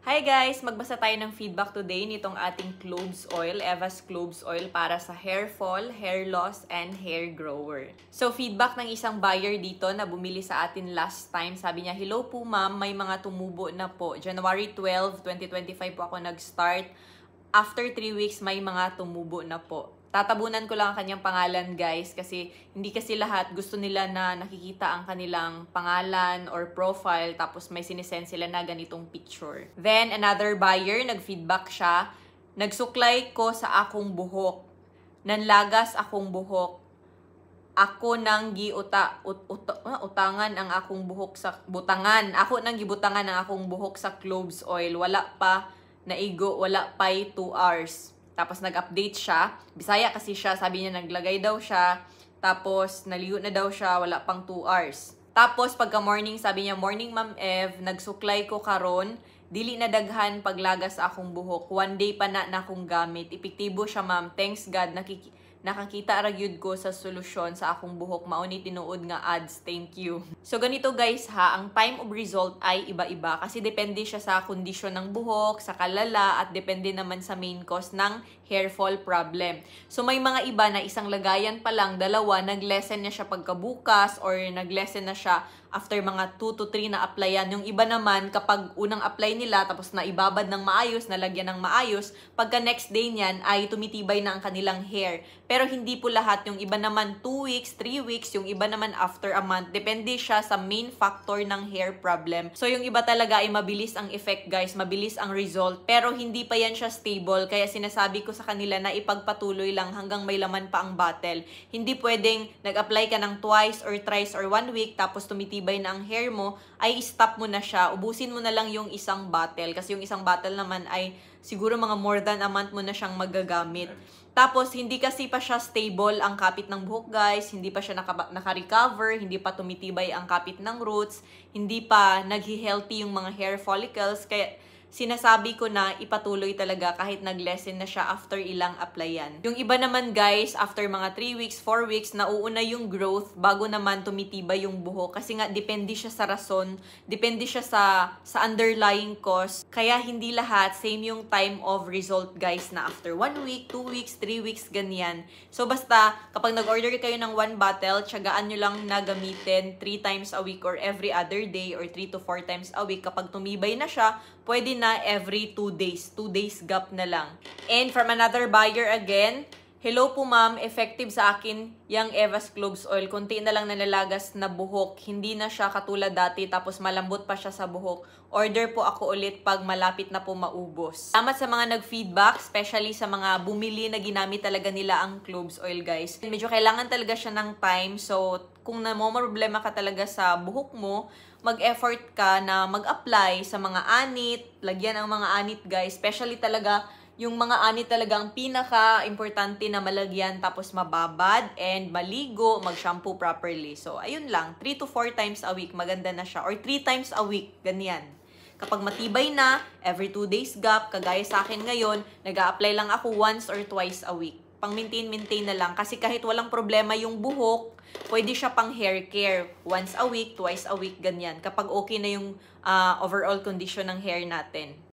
Hi guys! Magbasa tayo ng feedback today nitong ating cloves oil, Eva's Cloves Oil para sa hair fall, hair loss, and hair grower. So feedback ng isang buyer dito na bumili sa atin last time. Sabi niya, "Hello po ma'am, may mga tumubo na po. January 12, 2025 po ako nag-start. After 3 weeks, may mga tumubo na po." Tatabunan ko lang ang kanyang pangalan guys kasi hindi kasi lahat gusto nila na nakikita ang kanilang pangalan or profile tapos may sinisend sila na ganitong picture. Then another buyer, nag-feedback siya, "Nagsuklay ko sa akong buhok. Nanlagas akong buhok. Ako nang utangan ang akong buhok sa butangan. Ako nang gibutangan ang akong buhok sa cloves oil. Wala pa naigo, wala pa'y 2 hours." Tapos nag-update siya. Bisaya kasi siya. Sabi niya naglagay daw siya. Tapos naligo na daw siya. Wala pang 2 hours. Tapos pagka morning, sabi niya, "Morning Ma'am Ev, nagsuklay ko karon. Dili na daghan paglagas sa akong buhok. 1 day pa na akong gamit. Epektibo siya ma'am. Thanks God. Nakakita ra gyud ko sa solusyon sa akong buhok. Mao ni tinuod nga ads. Thank you." So ganito guys ha, ang time of result ay iba-iba kasi depende siya sa kondisyon ng buhok, sa kalala, at depende naman sa main cause ng hair fall problem. So may mga iba na isang lagayan pa lang, dalawa, nag-lessen na siya pagkabukas or nag-lessen na siya after mga 2 to 3 na applyan. Yung iba naman, kapag unang apply nila, tapos na ibabad ng maayos, nalagyan ng maayos, pagka next day niyan ay tumitibay na ang kanilang hair. Pero hindi po lahat. Yung iba naman 2 weeks, 3 weeks, yung iba naman after a month. Depende siya sa main factor ng hair problem. So yung iba talaga ay mabilis ang effect guys, mabilis ang result, pero hindi pa yan siya stable. Kaya sinasabi ko sa kanila na ipagpatuloy lang hanggang may laman pa ang bottle. Hindi pwedeng nag-apply ka ng twice or thrice or 1 week tapos tumitibay na ang hair mo, ay stop mo na siya. Ubusin mo na lang yung isang bottle kasi yung isang bottle naman ay siguro mga more than a month mo na siyang magagamit. Tapos, hindi kasi pa siya stable ang kapit ng buhok, guys. Hindi pa siya naka-recover. Hindi pa tumitibay ang kapit ng roots. Hindi pa naghi-healthy yung mga hair follicles. Kaya, sinasabi ko na ipatuloy talaga kahit nag-lessen na siya after ilang applyan. Yung iba naman, guys, after mga 3 weeks, 4 weeks, nauuna yung growth bago naman tumitibay yung buhok. Kasi nga, depende siya sa rason. Depende siya sa underlying cause. Kaya, hindi lahat same yung time of result, guys, na after 1 week, 2 weeks, 3 weeks, ganyan. So, basta, kapag nag-order kayo ng 1 bottle, tiyagaan nyo lang na gamitin 3 times a week or every other day or 3 to 4 times a week. Kapag tumibay na siya, pwede na every 2 days. 2 days gap na lang. And from another buyer again, "Hello po ma'am, effective sa akin yung Eva's Cloves Oil. Kunti na lang nalalagas na buhok. Hindi na siya katulad dati tapos malambot pa siya sa buhok. Order po ako ulit pag malapit na po maubos." Salamat sa mga nag-feedback, especially sa mga bumili na ginamit talaga nila ang Cloves Oil guys. Medyo kailangan talaga siya ng time. So kung problema ka talaga sa buhok mo, mag-effort ka na mag-apply sa mga anit, lagyan ang mga anit guys, especially talaga yung mga anit talaga ang pinaka-importante na malagyan, tapos mababad and maligo, mag-shampoo properly. So ayun lang, 3 to 4 times a week, maganda na siya. Or 3 times a week, ganyan. Kapag matibay na, every 2 days gap, kagaya sa akin ngayon, nag-a-apply lang ako once or twice a week. Pang-maintain na lang. Kasi kahit walang problema yung buhok, pwede siya pang hair care. Once a week, twice a week, ganyan. Kapag okay na yung overall condition ng hair natin.